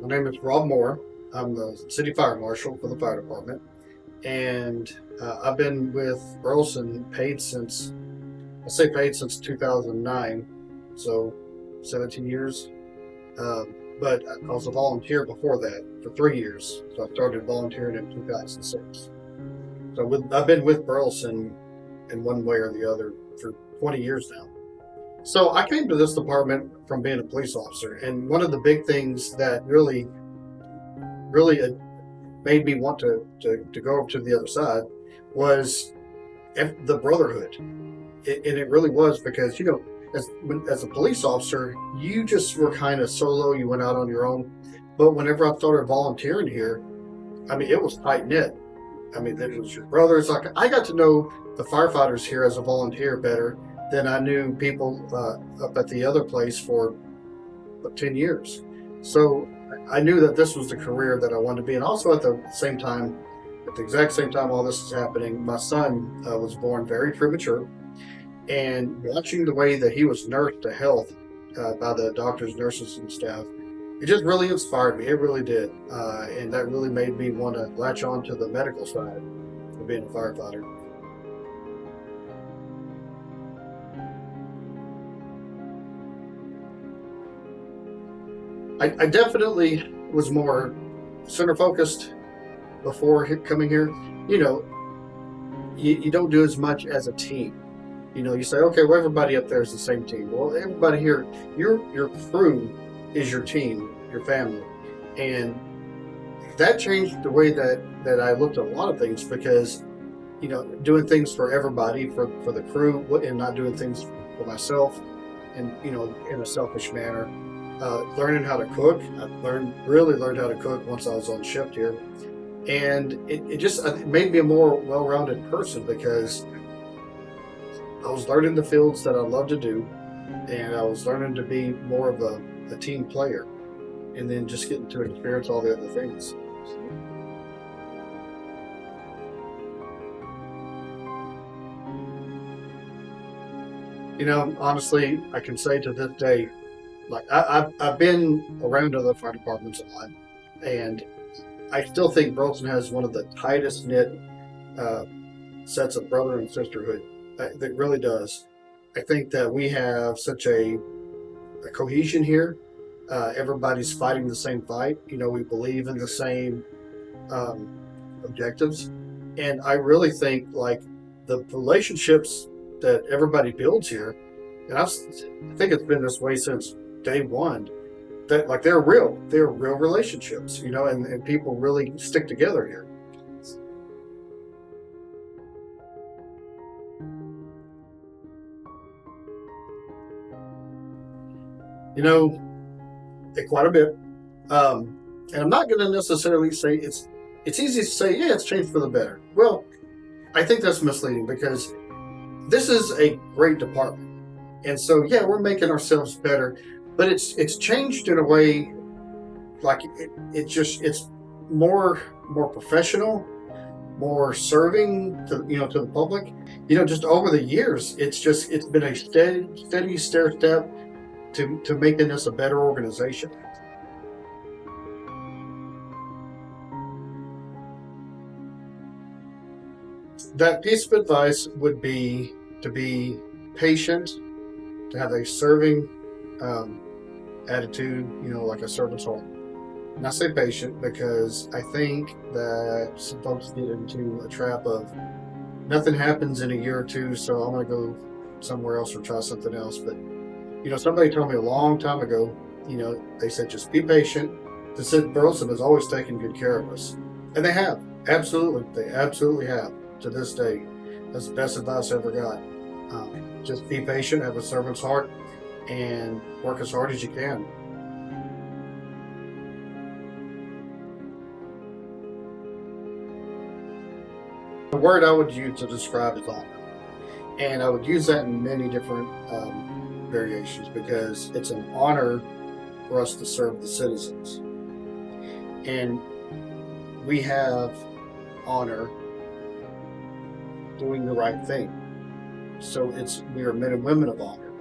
My name is Rob Moore. I'm the city fire marshal for the fire department, and I've been with Burleson I say paid since 2009, so 17 years. But I was a volunteer before that for 3 years, so I started volunteering in 2006. I've been with Burleson in one way or the other for 20 years now. So I came to this department from being a police officer, and one of the big things that really made me want to go over to the other side was the brotherhood. And it really was because, as a police officer, you just were kind of solo. You went out on your own. But whenever I started volunteering here, I mean, it was tight knit. I mean, it was your brothers. Like, I got to know the firefighters here as a volunteer better than I knew people up at the other place for 10 years. So I knew that this was the career that I wanted to be. And also at the exact same time all this is happening, my son was born very premature. And watching the way that he was nursed to health by the doctors, nurses, and staff, it just really inspired me. It really did. And that really made me want to latch on to the medical side of being a firefighter. I definitely was more center focused before coming here. You don't do as much as a team. You say, okay, well, everybody up there is the same team. Well, everybody here, your crew is your team, your family. And that changed the way that I looked at a lot of things because, doing things for everybody, for the crew, and not doing things for myself and, in a selfish manner. Learning how to cook. I really learned how to cook once I was on shift here. And it made me a more well-rounded person because I was learning the fields that I love to do, and I was learning to be more of a team player, and then just getting to experience all the other things. Honestly, I can say to this day, like I've been around other fire departments a lot, and I still think Burleson has one of the tightest knit sets of brother and sisterhood. That really does. I think that we have such a cohesion here. Everybody's fighting the same fight. We believe in the same objectives, and I really think like the relationships that everybody builds here, and I think it's been this way since day one. That like they're real relationships, and people really stick together here. Quite a bit. And I'm not going to necessarily say it's easy to say, yeah, it's changed for the better. Well, I think that's misleading because this is a great department. And so, yeah, we're making ourselves better, but it's changed in a way like it's more professional, more serving to the public. Just over the years, it's been a steady stair step to making this a better organization. That piece of advice would be to be patient, to have a serving attitude, like a servant's heart. And I say patient because I think that some folks get into a trap of nothing happens in a year or two, so I'm going to go somewhere else or try something else. But somebody told me a long time ago, they said, just be patient. They said Burleson has always taken good care of us. And they have. Absolutely. They absolutely have to this day. That's the best advice I ever got. Just be patient, have a servant's heart, and work as hard as you can. The word I would use to describe is honor. And I would use that in many different variations because it's an honor for us to serve the citizens. And we have honor doing the right thing. So we are men and women of honor.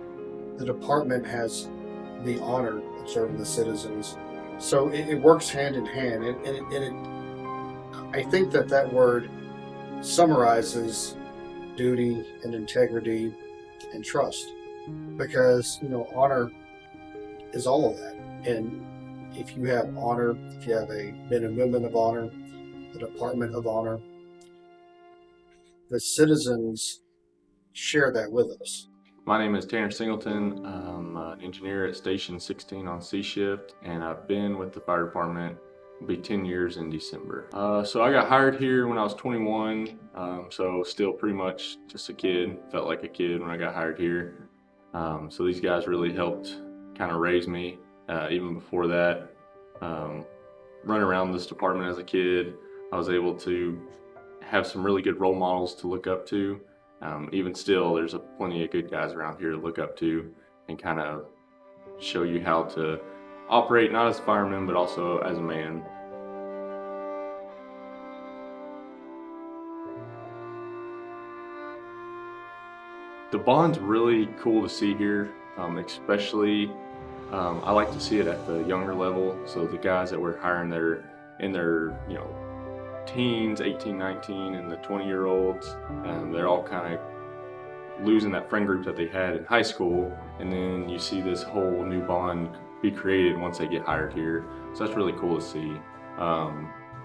The department has the honor of serving the citizens So it works hand in hand, I think that word summarizes duty and integrity and trust, because honor is all of that. And if you have honor, if you have a men and women of honor, a department of honor, the citizens share that with us. My name is Tanner Singleton. I'm an engineer at Station 16 on C shift, and I've been with the fire department. It'll be 10 years in December. So I got hired here when I was 21, so still pretty much just a kid. Felt like a kid when I got hired here. So these guys really helped kind of raise me. Even before that, running around this department as a kid, I was able to have some really good role models to look up to. Even still, there's plenty of good guys around here to look up to and kind of show you how to operate, not as a fireman, but also as a man. The bond's really cool to see here, especially I like to see it at the younger level. So the guys that we're hiring, they're in their teens, 18, 19, and the 20-year-olds, they're all kind of losing that friend group that they had in high school, and then you see this whole new bond be created once they get hired here. So that's really cool to see.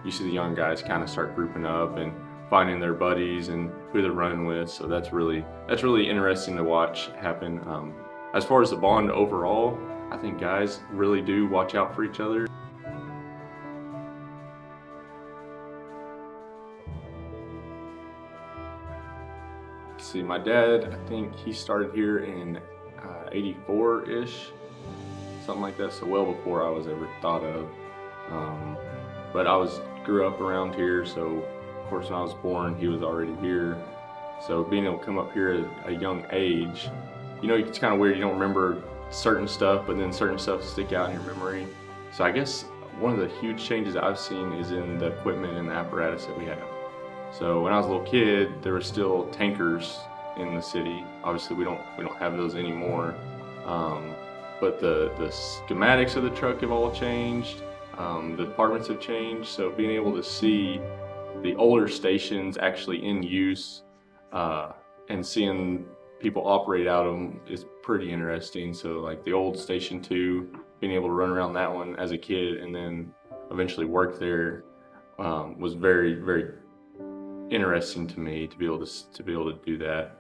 You see the young guys kind of start grouping up and finding their buddies and who they're running with. So that's really interesting to watch happen. As far as the bond overall, I think guys really do watch out for each other. See, my dad, I think he started here in 84-ish, something like that, so well before I was ever thought of. But grew up around here, so of course when I was born, he was already here. So being able to come up here at a young age, it's kind of weird, you don't remember certain stuff, but then certain stuff stick out in your memory. So I guess one of the huge changes I've seen is in the equipment and the apparatus that we have. So when I was a little kid, there were still tankers in the city. Obviously, we don't have those anymore. But the schematics of the truck have all changed. The departments have changed. So being able to see the older stations actually in use and seeing people operate out of them is pretty interesting. So like the old Station 2, being able to run around that one as a kid and then eventually work there was very, very interesting to me to be able to do that.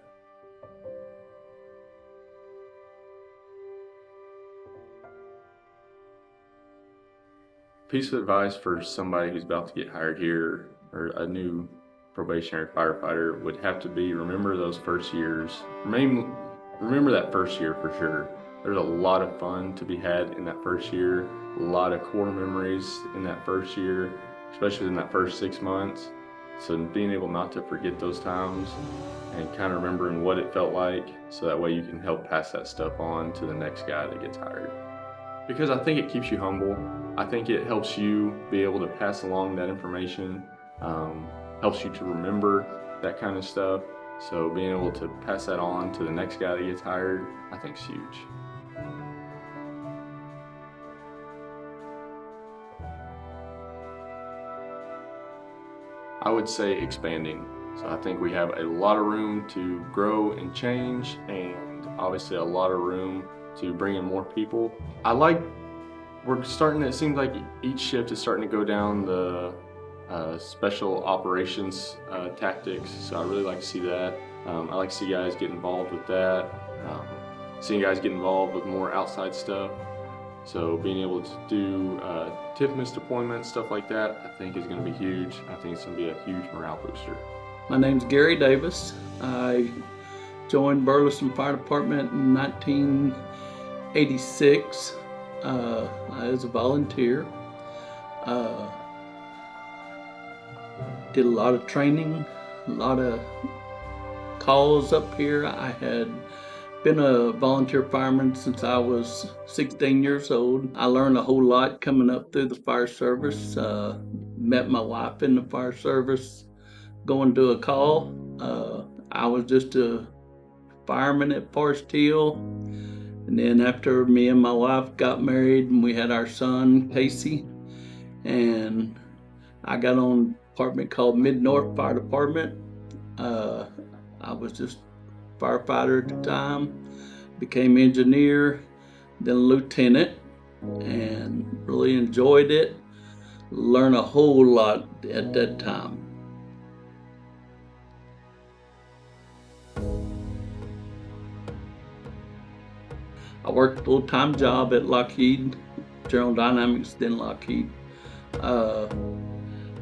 Piece of advice for somebody who's about to get hired here, or a new probationary firefighter, would have to be remember those first years. Remember that first year for sure. There's a lot of fun to be had in that first year, a lot of core memories in that first year, especially in that first 6 months. So being able not to forget those times and kind of remembering what it felt like, so that way you can help pass that stuff on to the next guy that gets hired. Because I think it keeps you humble. I think it helps you be able to pass along that information, helps you to remember that kind of stuff. So being able to pass that on to the next guy that gets hired, I think is huge. I would say expanding. So I think we have a lot of room to grow and change, and obviously a lot of room to bring in more people. It seems like each shift is starting to go down the special operations tactics. So I really like to see that. I like to see guys get involved with that. Seeing guys get involved with more outside stuff. So being able to do TIFMIS deployments, stuff like that, I think is going to be huge. I think it's going to be a huge morale booster. My name's Gary Davis. I joined Burleson Fire Department in 1986 as a volunteer. Did a lot of training, a lot of calls up here. I had been a volunteer fireman since I was 16 years old. I learned a whole lot coming up through the fire service. Met my wife in the fire service, going to a call. I was just a fireman at Forest Hill. And then after me and my wife got married and we had our son, Casey, and I got on a department called Mid-North Fire Department. I was just firefighter at the time, became engineer, then lieutenant, and really enjoyed it. Learned a whole lot at that time. I worked a full-time job at Lockheed, General Dynamics, then Lockheed.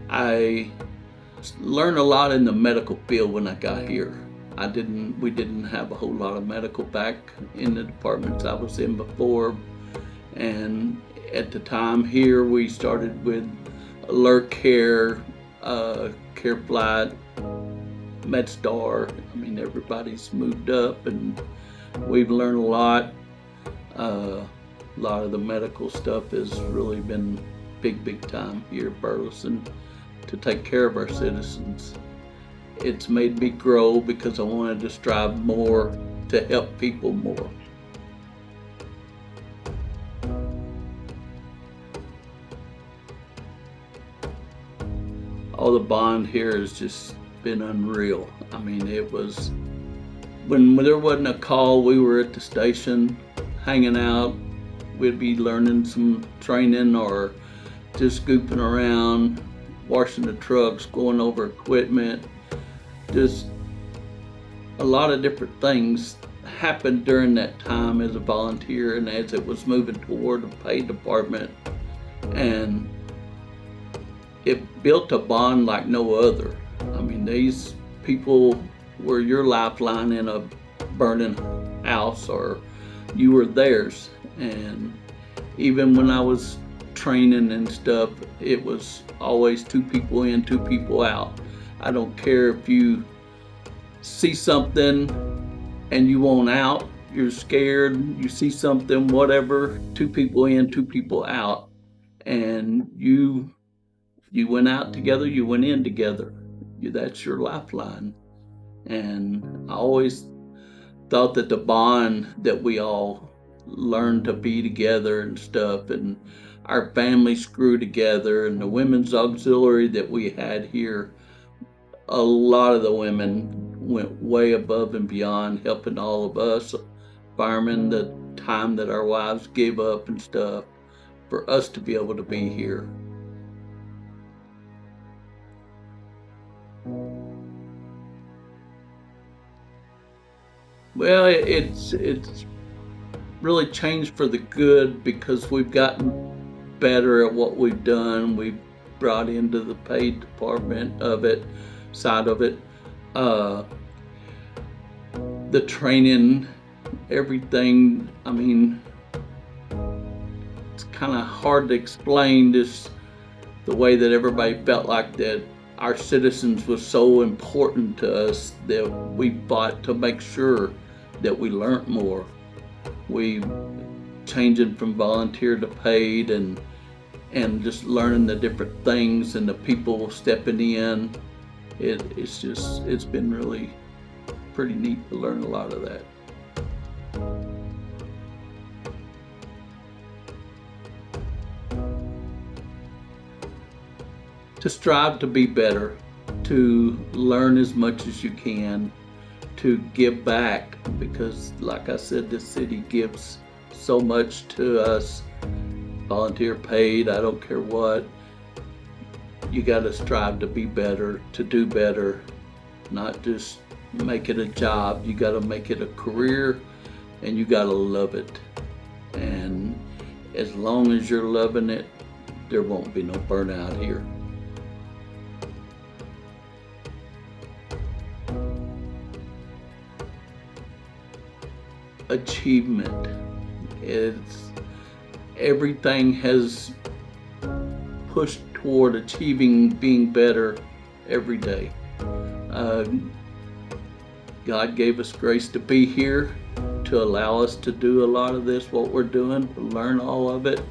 I learned a lot in the medical field when I got here. We didn't have a whole lot of medical back in the departments I was in before. And at the time here, we started with alert care, care flight, MedStar. I mean, everybody's moved up and we've learned a lot. A lot of the medical stuff has really been big time here at Burleson to take care of our citizens. It's made me grow because I wanted to strive more to help people more. Oh, the bond here has just been unreal. I mean, it was, when there wasn't a call, we were at the station hanging out. We'd be learning some training or just goofing around, washing the trucks, going over equipment. Just a lot of different things happened during that time as a volunteer and as it was moving toward the paid department. And it built a bond like no other. I mean, these people were your lifeline in a burning house, or you were theirs. And even when I was training and stuff, it was always 2 people in, 2 people out. I don't care if you see something and you want out, you're scared, you see something, whatever, 2 people in, 2 people out. And you went out together, you went in together. That's your lifeline. And I always thought that the bond that we all learned to be together and stuff, and our families grew together, and the women's auxiliary that we had here, a lot of the women went way above and beyond helping all of us firemen, the time that our wives gave up and stuff for us to be able to be here. Well, it's really changed for the good because we've gotten better at what we've done. We've brought into the paid department of it, side of it, the training, everything. I mean, it's kind of hard to explain just the way that everybody felt like that our citizens was so important to us that we fought to make sure that we learned more. We changing from volunteer to paid and just learning the different things and the people stepping in. It's been really pretty neat to learn a lot of that. To strive to be better, to learn as much as you can, to give back, because like I said, this city gives so much to us. Volunteer, paid, I don't care what. You gotta strive to be better, to do better, not just make it a job. You gotta make it a career, and you gotta love it. And as long as you're loving it, there won't be no burnout here. Achievement. Everything has pushed toward achieving being better every day. God gave us grace to be here, to allow us to do a lot of this, what we're doing, to learn all of it,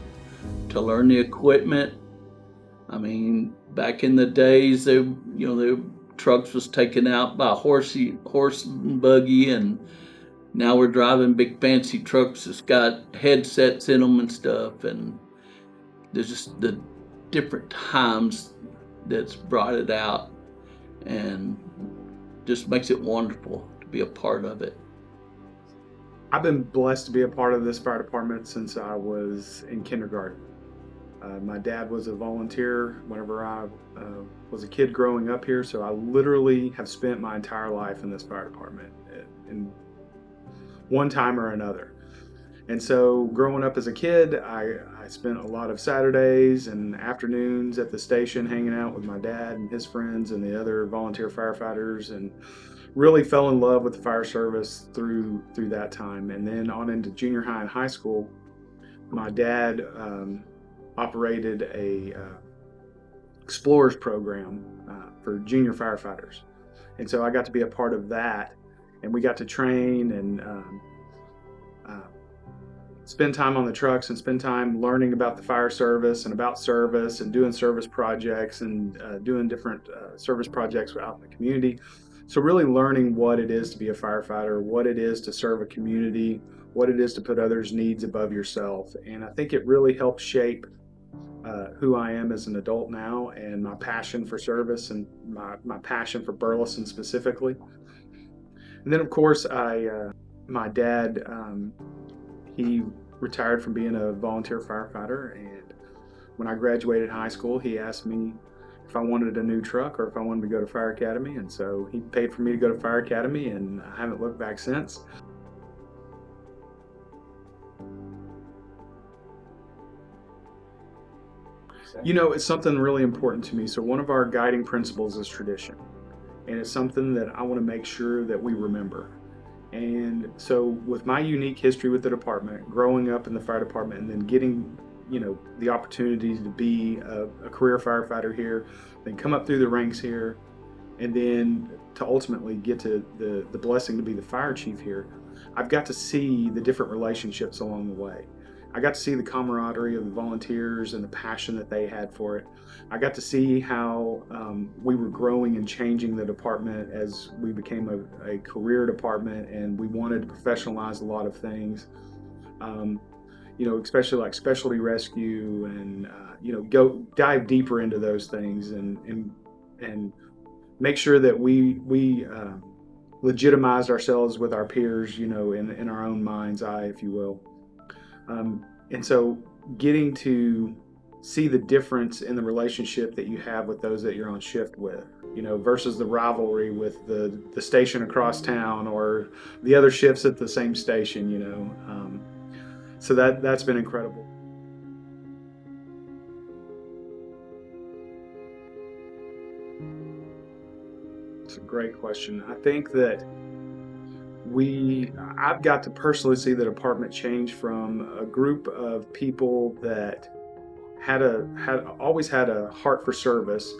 to learn the equipment. I mean, back in the days, the trucks was taken out by horse and buggy, and Now we're driving big fancy trucks that's got headsets in them and stuff, and there's just the different times that's brought it out, and just makes it wonderful to be a part of it. I've been blessed to be a part of this fire department since I was in kindergarten. My dad was a volunteer whenever I was a kid growing up here, so I literally have spent my entire life in this fire department in one time or another. And so growing up as a kid, I spent a lot of Saturdays and afternoons at the station hanging out with my dad and his friends and the other volunteer firefighters, and really fell in love with the fire service through that time. And then on into junior high and high school, my dad operated a explorers program for junior firefighters, and so I got to be a part of that, and we got to train and spend time on the trucks and spend time learning about the fire service and about service and doing service projects and doing different service projects out in the community. So really learning what it is to be a firefighter, what it is to serve a community, what it is to put others' needs above yourself. And I think it really helped shape who I am as an adult now, and my passion for service and my passion for Burleson specifically. And then of course my dad, he retired from being a volunteer firefighter, and when I graduated high school, he asked me if I wanted a new truck or if I wanted to go to fire academy, and so he paid for me to go to fire academy, and I haven't looked back since. You know, it's something really important to me. So one of our guiding principles is tradition, and it's something that I want to make sure that we remember. And so with my unique history with the department, growing up in the fire department and then getting, you know, the opportunity to be a career firefighter here, then come up through the ranks here, and then to ultimately get to the blessing to be the fire chief here, I've got to see the different relationships along the way. I got to see the camaraderie of the volunteers and the passion that they had for it. I got to see how we were growing and changing the department as we became a career department, and we wanted to professionalize a lot of things. You know, especially like specialty rescue, and you know, go dive deeper into those things and make sure that we legitimized ourselves with our peers, you know, in our own mind's eye, if you will. And so getting to see the difference in the relationship that you have with those that you're on shift with, you know, versus the rivalry with the station across town or the other shifts at the same station, you know. So that's been incredible. It's a great question. I think that I've got to personally see the department change from a group of people that had always had a heart for service,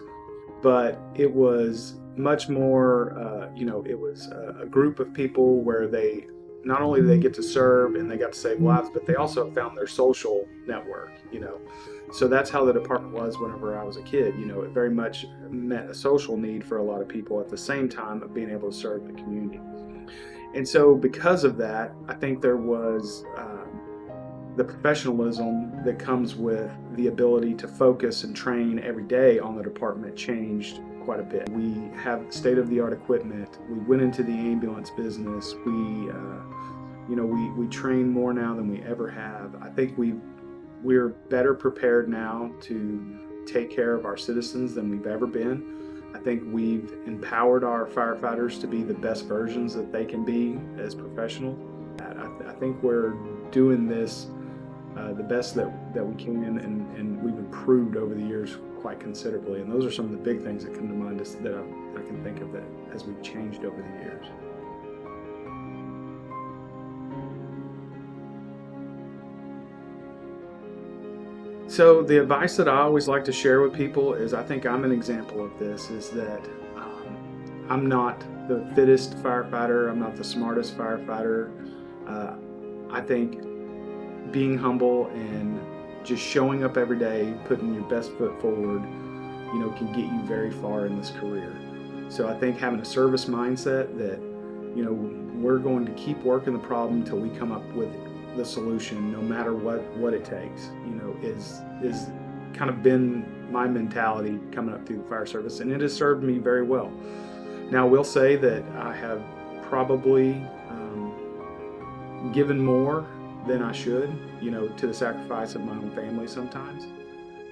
but it was much more, you know, it was a group of people where they not only did they get to serve and they got to save lives, but they also found their social network, you know. So that's how the department was whenever I was a kid. You know, it very much met a social need for a lot of people at the same time of being able to serve the community. And so because of that, I think there was the professionalism that comes with the ability to focus and train every day on the department changed quite a bit. We have state-of-the-art equipment. We went into the ambulance business. We train more now than we ever have. I think we're better prepared now to take care of our citizens than we've ever been. I think we've empowered our firefighters to be the best versions that they can be as professionals. I think we're doing this the best that we can, and we've improved over the years quite considerably. And those are some of the big things that come to mind that I can think of that as we've changed over the years. So the advice that I always like to share with people is, I think I'm an example of this, is that I'm not the fittest firefighter, I'm not the smartest firefighter. I think being humble and just showing up every day, putting your best foot forward, you know, can get you very far in this career. So I think having a service mindset that, you know, we're going to keep working the problem until we come up with the solution, no matter what it takes. Is kind of been my mentality coming up through the fire service, and it has served me very well. Now, I will say that I have probably given more than I should, to the sacrifice of my own family sometimes.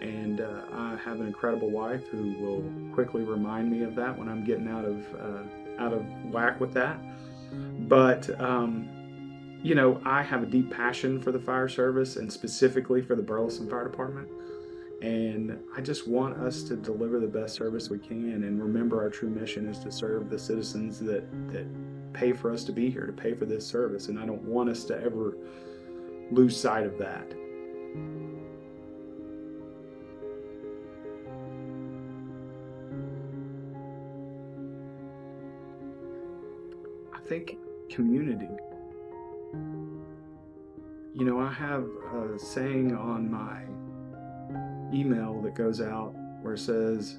And I have an incredible wife who will quickly remind me of that when I'm getting out of whack with that. But I have a deep passion for the fire service, and specifically for the Burleson Fire Department. And I just want us to deliver the best service we can, and remember our true mission is to serve the citizens that pay for us to be here, to pay for this service. And I don't want us to ever lose sight of that. I think community. I have a saying on my email that goes out where it says,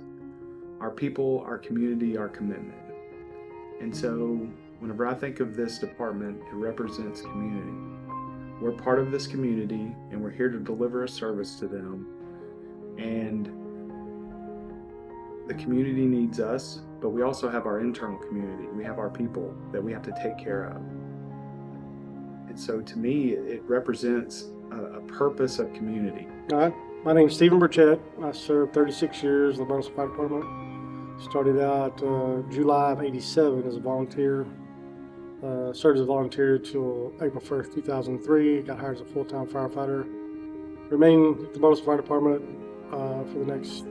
our people, our community, our commitment. And so whenever I think of this department, it represents community. We're part of this community, and we're here to deliver a service to them. And the community needs us, but we also have our internal community. We have our people that we have to take care of. And so to me, it represents a purpose of community. All right. My name's Stephen Burchett. I served 36 years in the Burleson Fire Department. Started out July of '87 as a volunteer. Served as a volunteer till April 1st, 2003. Got hired as a full-time firefighter. Remained at the Burleson Fire Department for the next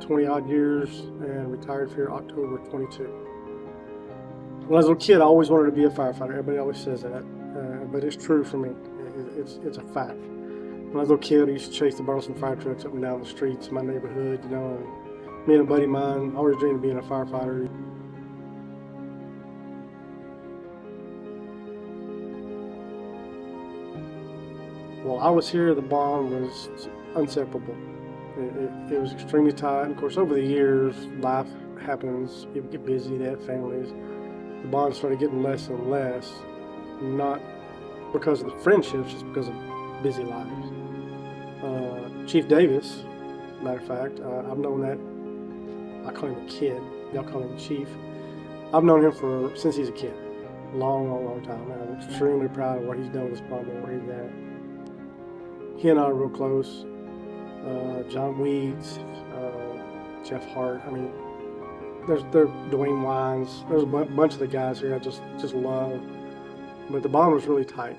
20-odd years, and retired here October 22. When I was a little kid, I always wanted to be a firefighter. Everybody always says that, but it's true for me. It's a fact. When I was a little kid, I used to chase the Burleson fire trucks up and down the streets of my neighborhood, and me and a buddy of mine always dreamed of being a firefighter. While I was here, the bond was inseparable. It was extremely tight. Of course, over the years, life happens. People get busy, they have families. The bond started getting less and less, not because of the friendships, just because of busy lives. Chief Davis, matter of fact, I've known that, I call him a kid, y'all call him Chief. I've known him since he's a kid, long time. I'm extremely proud of what he's done with this department, where he's at. He and I are real close. John Weeds, Jeff Hart, there's Dwayne Wines, there's a bunch of the guys here I just love. But the bond was really tight.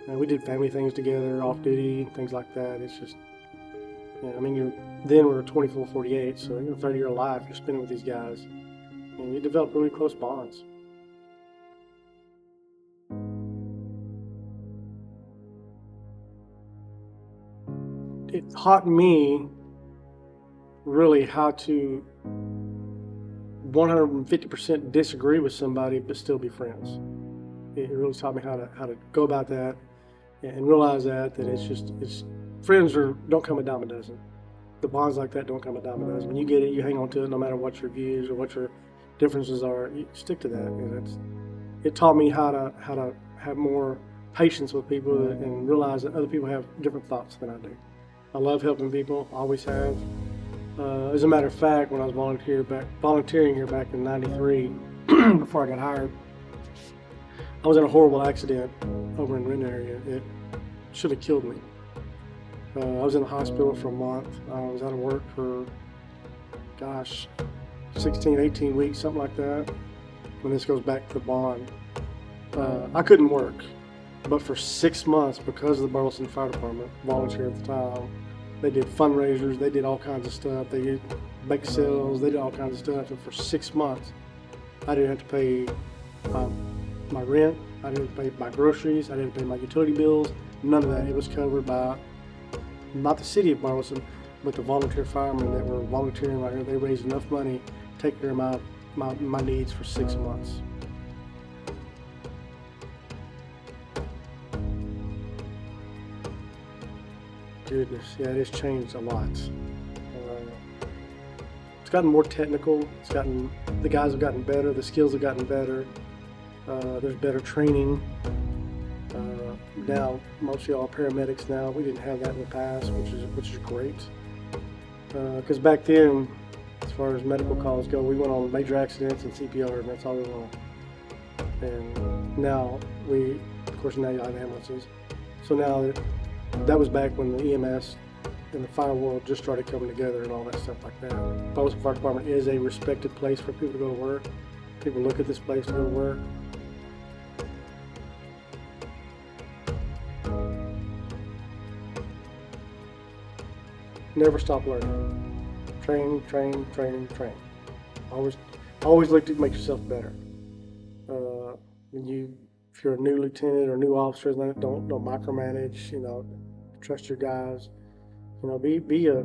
We did family things together, off duty, things like that. It's just, then we were 24, 48, so 30-year life you're spending with these guys. And you develop really close bonds. It taught me really how to 150% disagree with somebody but still be friends. It really taught me how to go about that and realize that it's friends don't come a dime a dozen. The bonds like that don't come a dime a dozen. When you get it, you hang on to it no matter what your views or what your differences are. You stick to that. And it taught me how to have more patience with people and realize that other people have different thoughts than I do. I love helping people, always have. As a matter of fact, when I was volunteering here back in '93, before I got hired, I was in a horrible accident over in Renton area. It should have killed me. I was in the hospital for a month. I was out of work for, 16, 18 weeks, something like that, when this goes back to the bond. I couldn't work, but for 6 months, because of the Burleson Fire Department, volunteer at the time, they did fundraisers, they did all kinds of stuff. They did bake sales, they did all kinds of stuff. And for 6 months, I didn't have to pay my rent, I didn't pay my groceries, I didn't pay my utility bills, none of that. It was covered by, not the city of Burleson, but the volunteer firemen that were volunteering right here. They raised enough money to take care of my needs for 6 months. Goodness, yeah, it has changed a lot. It's gotten more technical. The guys have gotten better. The skills have gotten better. There's better training. Now, most of y'all are paramedics now. We didn't have that in the past, which is great. Because back then, as far as medical calls go, we went on major accidents and CPR, and that's all we went on. And now of course, now you have ambulances. So now that was back when the EMS and the fire world just started coming together and all that stuff like that. Boston Fire Department is a respected place for people to go to work. People look at this place to go to work. Never stop learning. Train, train, train, train. Always look to make yourself better. If you're a new lieutenant or new officer, don't micromanage. Trust your guys. Be a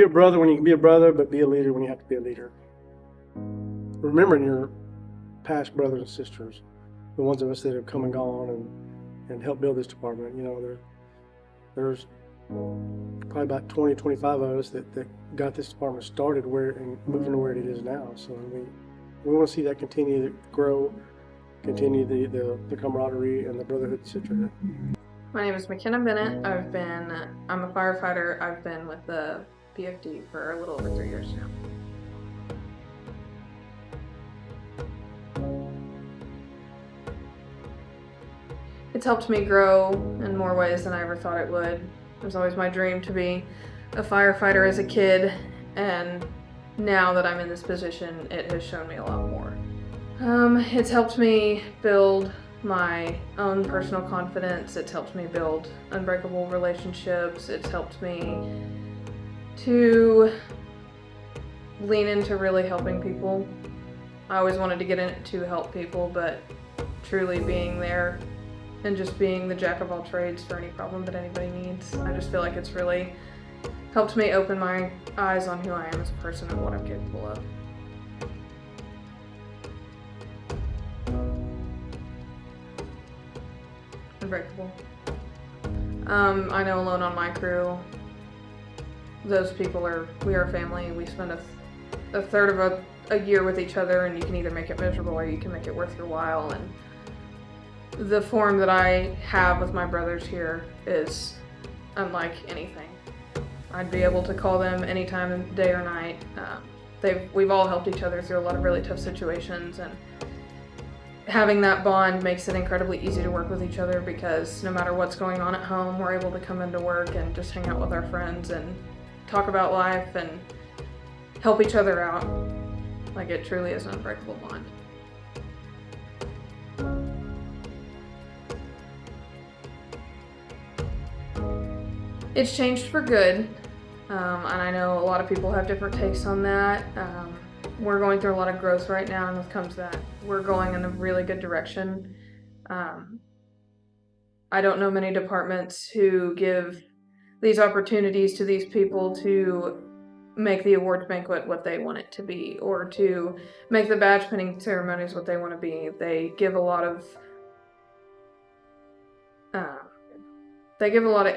brother when you can be a brother, but be a leader when you have to be a leader. Remembering your past brothers and sisters, the ones of us that have come and gone and helped build this department. There's probably about 20, 25 of us that got this department started and moving to where it is now. So we want to see that continue to grow, continue the camaraderie and the brotherhood, etc. My name is McKenna Bennett. I'm a firefighter. I've been with the BFD for a little over 3 years now. It's helped me grow in more ways than I ever thought it would. It was always my dream to be a firefighter as a kid, and now that I'm in this position, it has shown me a lot more. It's helped me build my own personal confidence. It's helped me build unbreakable relationships. It's helped me to lean into really helping people. I always wanted to get in it to help people, but truly being there and just being the jack of all trades for any problem that anybody needs, I just feel like it's really helped me open my eyes on who I am as a person and what I'm capable of. Unbreakable. I know alone on my crew, those people we are family. We spend a third of a year with each other, and you can either make it miserable or you can make it worth your while. And the form that I have with my brothers here is unlike anything. I'd be able to call them anytime, day or night. We've all helped each other through a lot of really tough situations, and having that bond makes it incredibly easy to work with each other, because no matter what's going on at home, we're able to come into work and just hang out with our friends and talk about life and help each other out. Like, it truly is an unbreakable bond. It's changed for good, and I know a lot of people have different takes on that. We're going through a lot of growth right now, and with comes that we're going in a really good direction. I don't know many departments who give these opportunities to these people to make the awards banquet what they want it to be, or to make the badge pinning ceremonies what they want to be. They give a lot of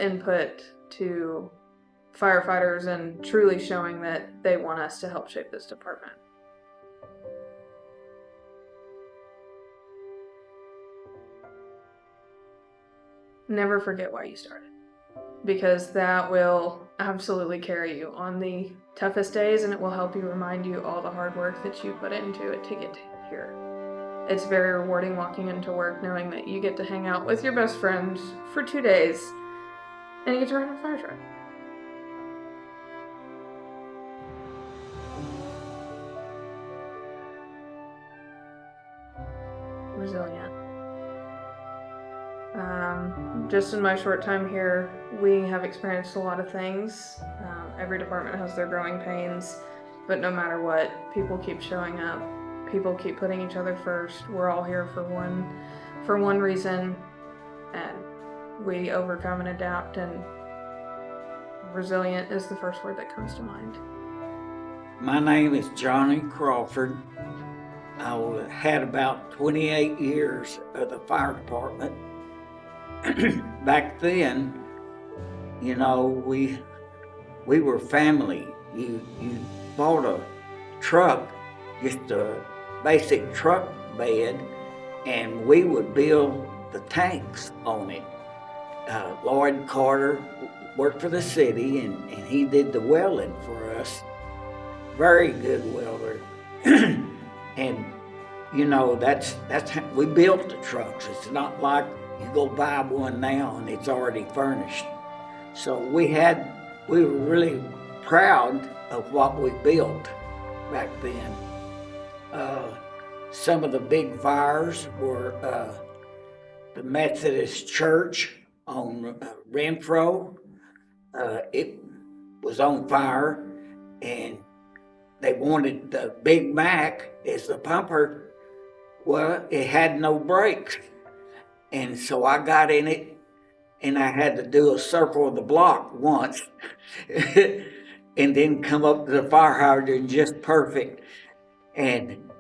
input to firefighters and truly showing that they want us to help shape this department. Never forget why you started, because that will absolutely carry you on the toughest days, and it will help you remind you all the hard work that you put into it to get to here. It's very rewarding walking into work knowing that you get to hang out with your best friend for 2 days and you get to run a fire truck. Resilient. Just in my short time here, we have experienced a lot of things. Every department has their growing pains, but no matter what, people keep showing up. People keep putting each other first. We're all here for one reason, and we overcome and adapt, and resilient is the first word that comes to mind. My name is Johnny Crawford. I had about 28 years of the fire department. Back then, you know, we were family. You bought a truck, just a basic truck bed, and we would build the tanks on it. Lloyd Carter worked for the city, and he did the welding for us. Very good welder. And you know, that's how we built the trucks. It's not like you go buy one now and it's already furnished. So we were really proud of what we built back then. Some of the big fires were the Methodist Church on Renfro. It was on fire, and they wanted the Big Mac as the pumper. Well, it had no brakes. And so I got in it, and I had to do a circle of the block once and then come up to the fire hydrant just perfect. And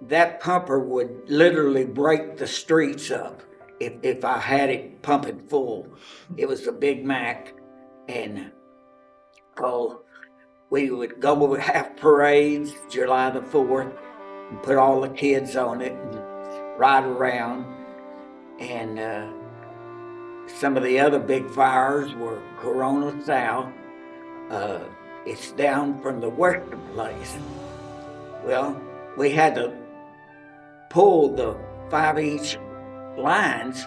that pumper would literally break the streets up if I had it pumping full. It was a Big Mac. And we would go to have parades July the 4th and put all the kids on it and ride around. And some of the other big fires were Corona South. It's down from the Western place. Well, we had to pull the 5-inch lines,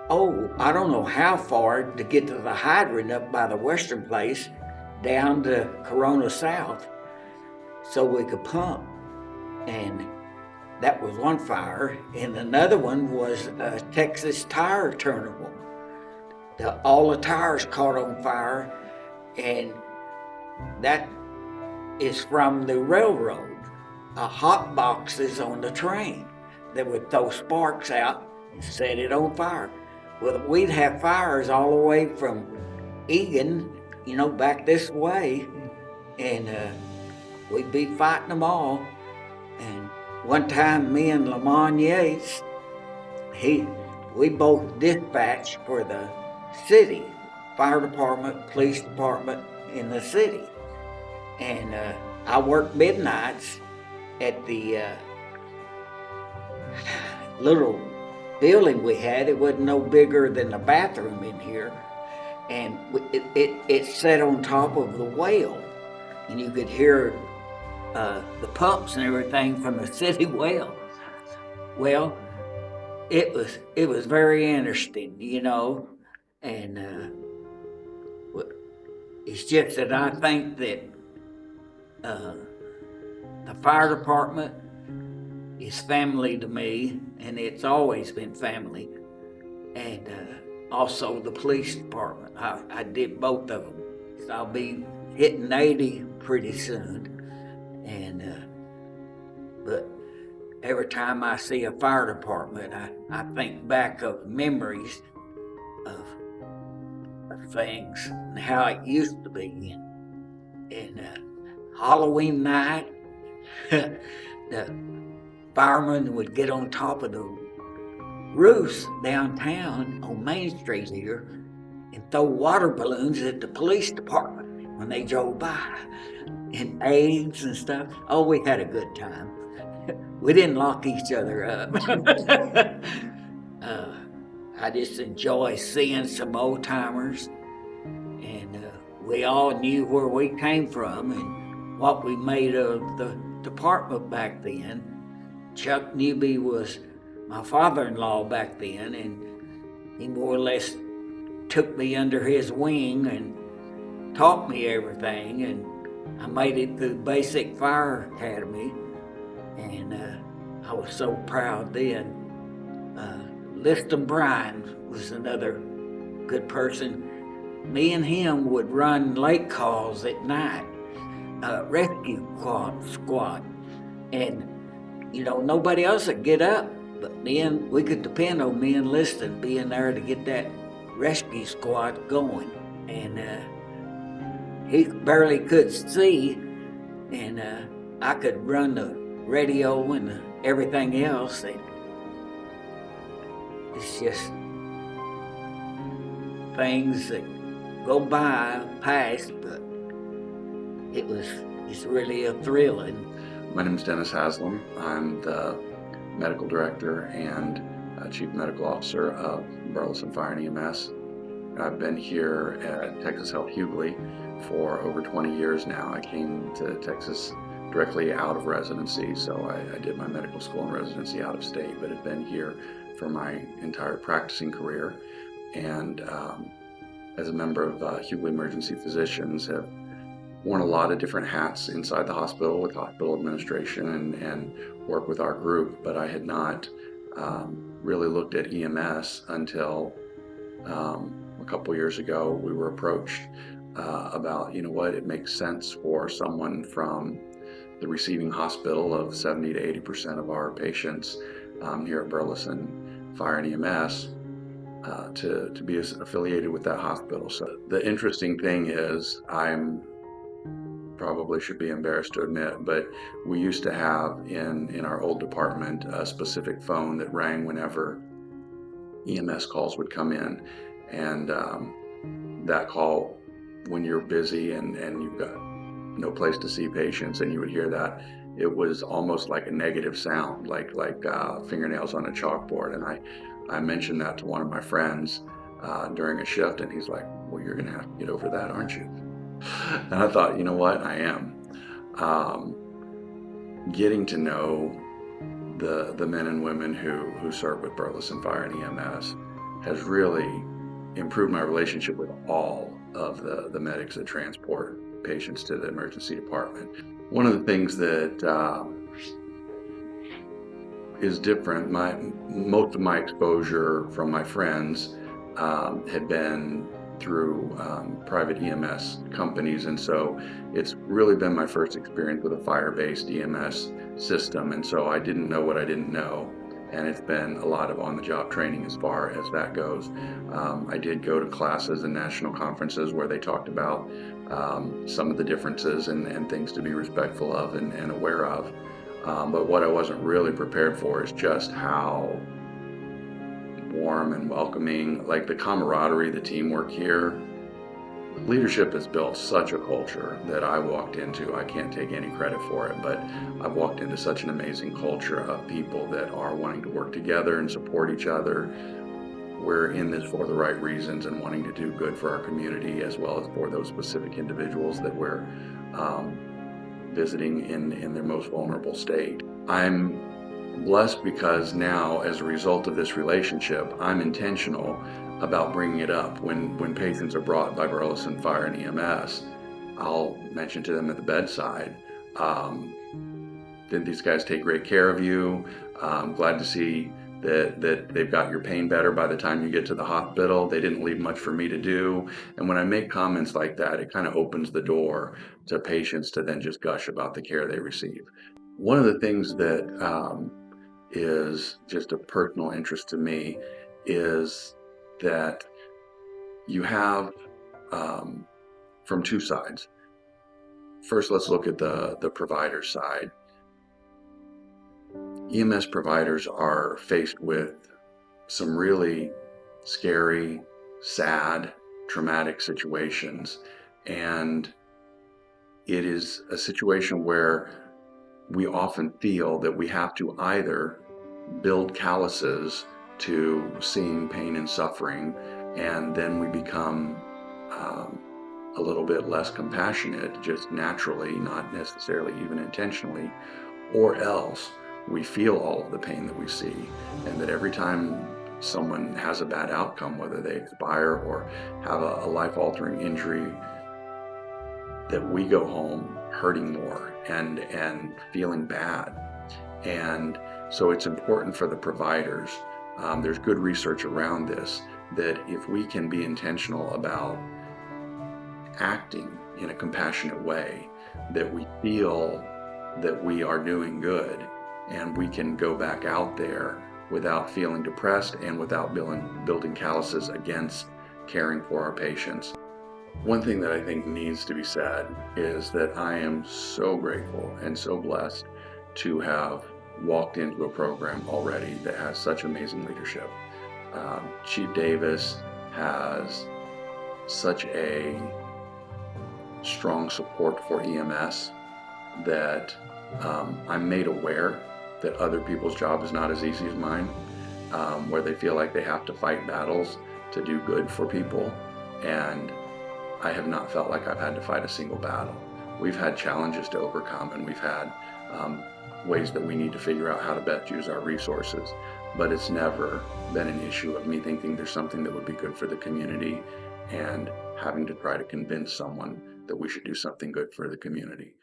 I don't know how far to get to the hydrant up by the Western place, down to Corona South, so we could pump. And that was one fire. And another one was a Texas tire terminal. All the tires caught on fire, and that is from the railroad. Hot boxes on the train that would throw sparks out and set it on fire. Well, we'd have fires all the way from Egan, back this way, and we'd be fighting them all. And one time, me and Lamont Yates, we both dispatched for the city, fire department, police department in the city. And I worked midnights at the little building we had. It wasn't no bigger than the bathroom in here. And it sat on top of the well. And you could hear the pumps and everything from the city well. Well, it was very interesting, and it's just that I think that the fire department is family to me, and it's always been family. And also the police department. I did both of them. So I'll be hitting 80 pretty soon. And but every time I see a fire department, I think back of memories of things and how it used to be. And Halloween night, the firemen would get on top of the roofs downtown on Main Street here and throw water balloons at the police department when they drove by, and eggs and stuff. Oh, we had a good time. We didn't lock each other up. I just enjoy seeing some old timers, and we all knew where we came from and what we made of the department back then. Chuck Newby was my father-in-law back then, and he more or less took me under his wing and taught me everything, and I made it through Basic Fire Academy, and I was so proud then. Liston Bryan was another good person. Me and him would run late calls at night, rescue squad, and nobody else would get up, but we could depend on me and Liston being there to get that rescue squad going. And he barely could see, and I could run the radio and everything else. And it's just things that go by, past, but it's really a thrilling. My name is Dennis Haslam. I'm the medical director and chief medical officer of Burleson Fire and EMS. I've been here at Texas Health Hughley for over 20 years now. I came to Texas directly out of residency, so I did my medical school and residency out of state, but have been here for my entire practicing career. And as a member of Hughley Emergency Physicians, have worn a lot of different hats inside the hospital with hospital administration and work with our group, but I had not really looked at EMS until a couple years ago. We were approached about, you know what, it makes sense for someone from the receiving hospital of 70 to 80% of our patients here at Burleson Fire and EMS to be affiliated with that hospital. So the interesting thing is, I'm probably should be embarrassed to admit, but we used to have in our old department a specific phone that rang whenever EMS calls would come in, and that call, when you're busy and you've got no place to see patients and you would hear that, it was almost like a negative sound, like fingernails on a chalkboard. And I mentioned that to one of my friends during a shift, and he's like, well, you're gonna have to get over that, aren't you? And I thought, you know what, I am. Getting to know the men and women who serve with Burleson Fire and EMS has really improved my relationship with all of the medics that transport patients to the emergency department. One of the things that is different, most of my exposure from my friends had been through private EMS companies, and so it's really been my first experience with a fire-based EMS system, and so I didn't know what I didn't know, and it's been a lot of on-the-job training as far as that goes. I did go to classes and national conferences where they talked about some of the differences and things to be respectful of and aware of, but what I wasn't really prepared for is just how warm and welcoming, like the camaraderie, the teamwork here. Leadership has built such a culture that I walked into. I can't take any credit for it, but I've walked into such an amazing culture of people that are wanting to work together and support each other. We're in this for the right reasons and wanting to do good for our community, as well as for those specific individuals that we're visiting in their most vulnerable state. I'm blessed because now, as a result of this relationship, I'm intentional about bringing it up. When patients are brought by Burleson Fire and EMS, I'll mention to them at the bedside, did these guys take great care of you? I'm glad to see that they've got your pain better by the time you get to the hospital. They didn't leave much for me to do. And when I make comments like that, it kind of opens the door to patients to then just gush about the care they receive. One of the things that is just a personal interest to me is that you have from two sides. First, let's look at the provider side. EMS providers are faced with some really scary, sad, traumatic situations, and it is a situation where we often feel that we have to either build calluses to seeing pain and suffering, and then we become a little bit less compassionate, just naturally, not necessarily even intentionally, or else we feel all of the pain that we see, and that every time someone has a bad outcome, whether they expire or have a life-altering injury, that we go home hurting more and feeling bad. And so it's important for the providers. There's good research around this, that if we can be intentional about acting in a compassionate way, that we feel that we are doing good, and we can go back out there without feeling depressed and without building calluses against caring for our patients. One thing that I think needs to be said is that I am so grateful and so blessed to have walked into a program already that has such amazing leadership. Chief Davis has such a strong support for EMS that I'm made aware that other people's job is not as easy as mine, where they feel like they have to fight battles to do good for people. And I have not felt like I've had to fight a single battle. We've had challenges to overcome, and we've had ways that we need to figure out how to best use our resources. But it's never been an issue of me thinking there's something that would be good for the community and having to try to convince someone that we should do something good for the community.